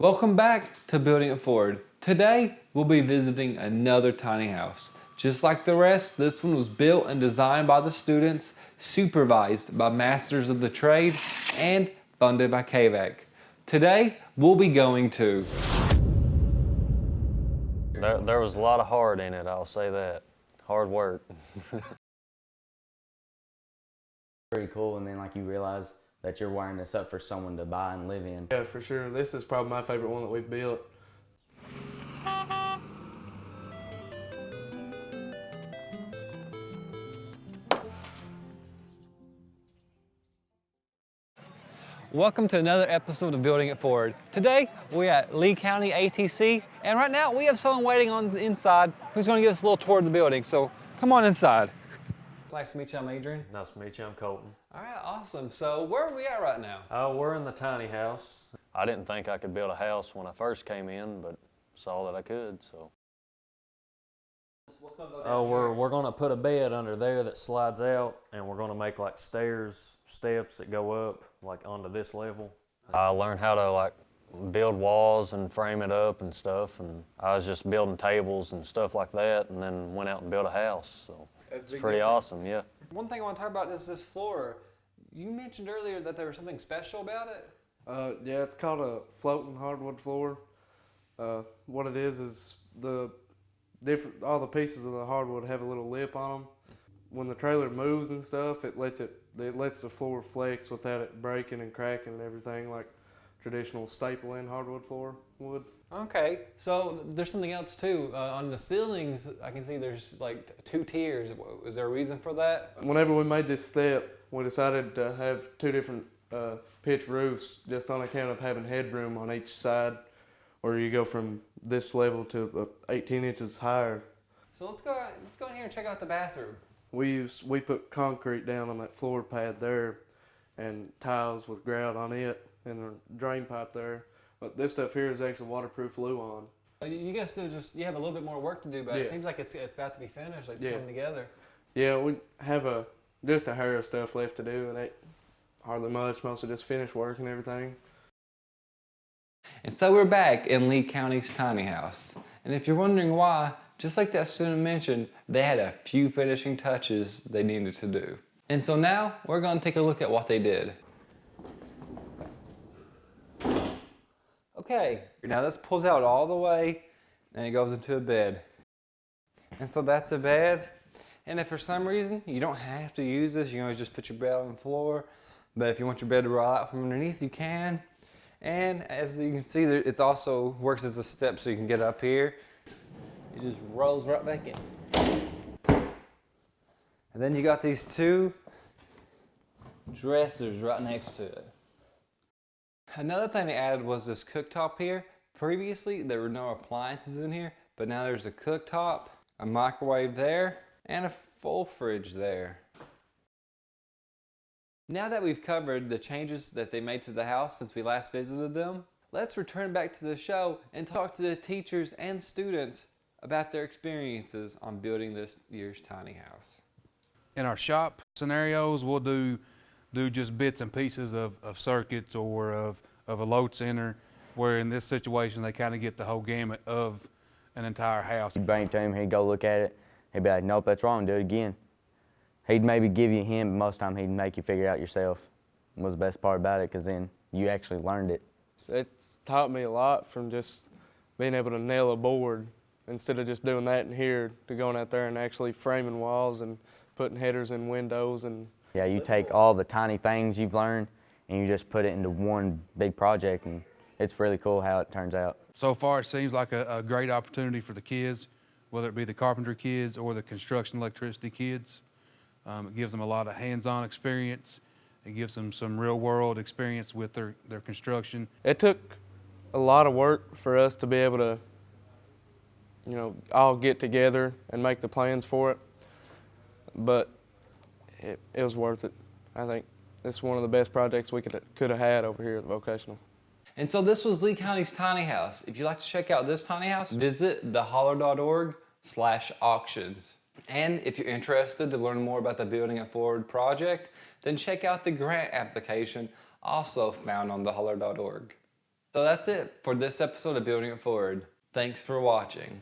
Welcome back to Building It Forward. Today, we'll be visiting another tiny house. Just like the rest, this one was built and designed by the students, supervised by masters of the trade, and funded by KVAC. Today, we'll be going to... There was a lot of heart in it, I'll say that. Hard work. Pretty cool, and then like you realize that you're wiring this up for someone to buy and live in. Yeah, for sure. This is probably my favorite one that we've built. Welcome to another episode of Building It Forward. Today, we're at Lee County ATC, and right now we have someone waiting on the inside who's going to give us a little tour of the building, so come on inside. Nice to meet you, I'm Adrian. Nice to meet you, I'm Colton. All right, awesome. So where are we at right now? We're in the tiny house. I didn't think I could build a house when I first came in, but saw that I could, so. What's going to go down here? We're gonna put a bed under there that slides out, and we're gonna make like steps that go up, like onto this level. I learned how to like build walls and frame it up and stuff, and I was just building tables and stuff like that, and then went out and built a house, so. It's pretty awesome, yeah. One thing I want to talk about is this floor. You mentioned earlier that there was something special about it? Yeah, it's called a floating hardwood floor. What it is all the pieces of the hardwood have a little lip on them. When the trailer moves and stuff, it lets the floor flex without it breaking and cracking and everything like traditional staple-in hardwood floor would. Okay, so there's something else too. On the ceilings, I can see there's like 2 tiers. Was there a reason for that? Whenever we made this step, we decided to have 2 different pitch roofs just on account of having headroom on each side, or you go from this level to 18 inches higher. So let's go in here and check out the bathroom. We put concrete down on that floor pad there and tiles with grout on it and a drain pipe there. But this stuff here is actually waterproof Luan. You guys you have a little bit more work to do, but it seems like it's about to be finished, like it's coming together. Yeah, we have just a hair of stuff left to do, and it hardly much, mostly just finished work and everything. And so we're back in Lee County's tiny house. And if you're wondering why, just like that student mentioned, they had a few finishing touches they needed to do. And so now we're going to take a look at what they did. Okay, now this pulls out all the way and it goes into a bed. And so that's a bed. And if for some reason you don't have to use this, you can always just put your bed on the floor. But if you want your bed to roll out from underneath, you can. And as you can see, it also works as a step so you can get up here. It just rolls right back in. And then you got these 2 dressers right next to it. Another thing they added was this cooktop here. Previously, there were no appliances in here, but now there's a cooktop, a microwave there, and a full fridge there. Now that we've covered the changes that they made to the house since we last visited them, let's return back to the show and talk to the teachers and students about their experiences on building this year's tiny house. In our shop scenarios, we'll do just bits and pieces of circuits or of a load center, where in this situation they kind of get the whole gamut of an entire house. You bring it to him, he'd go look at it, he'd be like, nope, that's wrong, do it again. He'd maybe give you a hint, but most of the time he'd make you figure it out yourself. Was the best part about it, because then you actually learned it. It's taught me a lot from just being able to nail a board instead of just doing that in here, to going out there and actually framing walls and putting headers in windows. And Yeah, you take all the tiny things you've learned and you just put it into one big project, and it's really cool how it turns out. So far, it seems like a great opportunity for the kids, whether it be the carpentry kids or the construction electricity kids. It gives them a lot of hands-on experience. It gives them some real-world experience with their construction. it took a lot of work for us to be able to, all get together and make the plans for it. But it was worth it. I think it's one of the best projects we could have had over here at the vocational. And so this was Lee County's tiny house. If you'd like to check out this tiny house, visit theholler.org/auctions. And if you're interested to learn more about the Building It Forward project, then check out the grant application also found on theholler.org. So that's it for this episode of Building It Forward. Thanks for watching.